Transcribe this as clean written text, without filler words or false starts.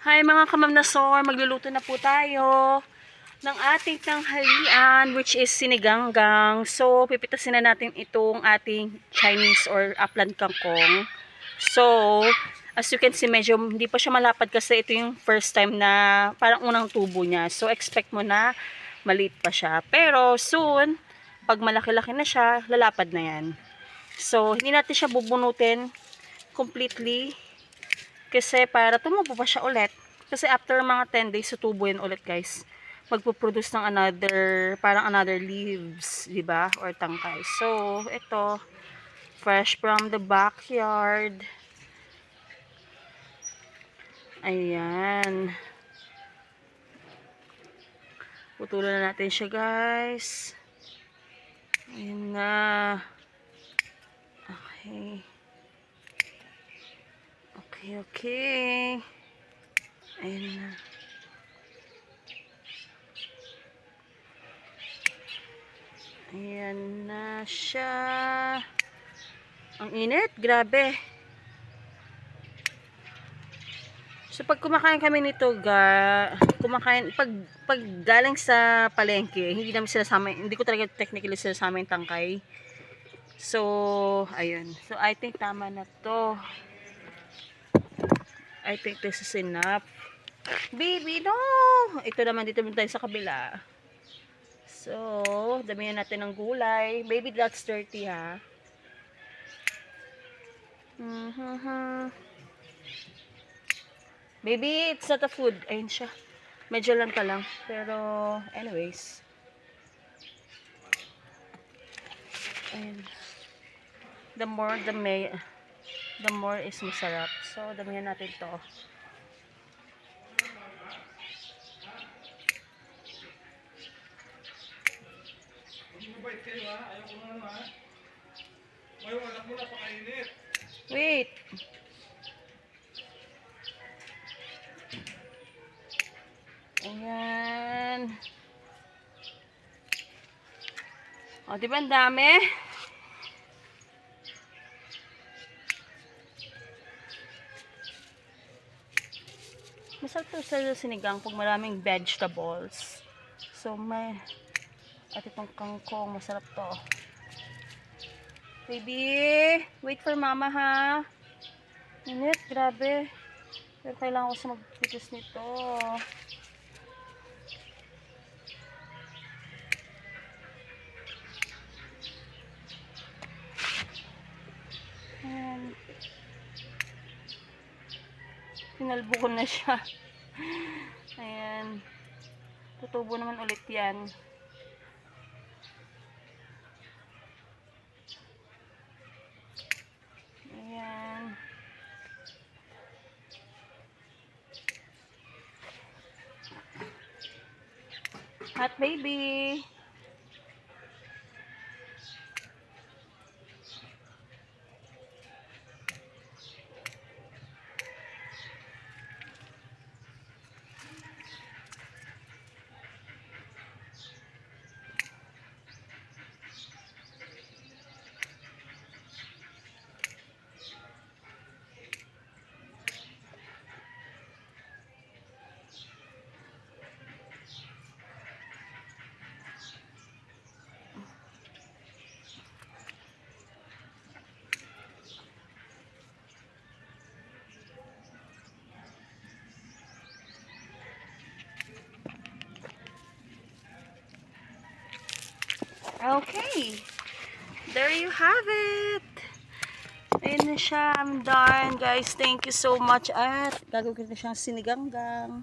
Hi mga kamamnasor, magluluto na po tayo ng ating tanghalian which is siniganggang. So, pipitasin na natin itong ating Chinese or upland kangkong. So, as you can see, medyo hindi pa siya malapad kasi ito yung first time na parang unang tubo niya. So, expect mo na maliit pa siya. Pero soon, pag malaki-laki na siya, lalapad na yan. So, hindi natin siya bubunutin completely kasi para tumubo pa siya ulit. Kasi after mga 10 days, tutubo yan ulit guys. Magpo-produce ng parang another leaves, di ba? Or tangkay. So, ito, fresh from the backyard. Ayan. Putulan na natin siya guys. Ayan na. Okay. Okay. Ayan na. Ayan na siya. Ang init, grabe. So pag kumakain kami nito, pag galing sa palengke, hindi namin sinasama, hindi ko talaga technically sinasama yung tangkay. So, ayun. So I think tama na to. I think this is enough. Baby, no! Ito naman, dito tayo sa kabila. So, damihan natin ng gulay. Baby, that's dirty, ha? Baby, it's not a food. Ayun siya. Medyo lang ka lang. Pero, anyways. Ayun. The more is masarap. So, damihan natin to. Wait. Ayan. O, diba ang dami? Masarap to sa sinigang pag maraming vegetables. So, at itong kangkong, masarap to. Baby, wait for mama ha. Init, grabe. Pero kailangan ko sa magpitis nito. Ayan. Pinalbo ko na siya. Ayan. Tutubo naman ulit yan. Ayan. Hot baby. Okay. There you have it. Ayun na siya. I'm done, guys. Thank you so much. At gagawin ko na siyang siniganggang.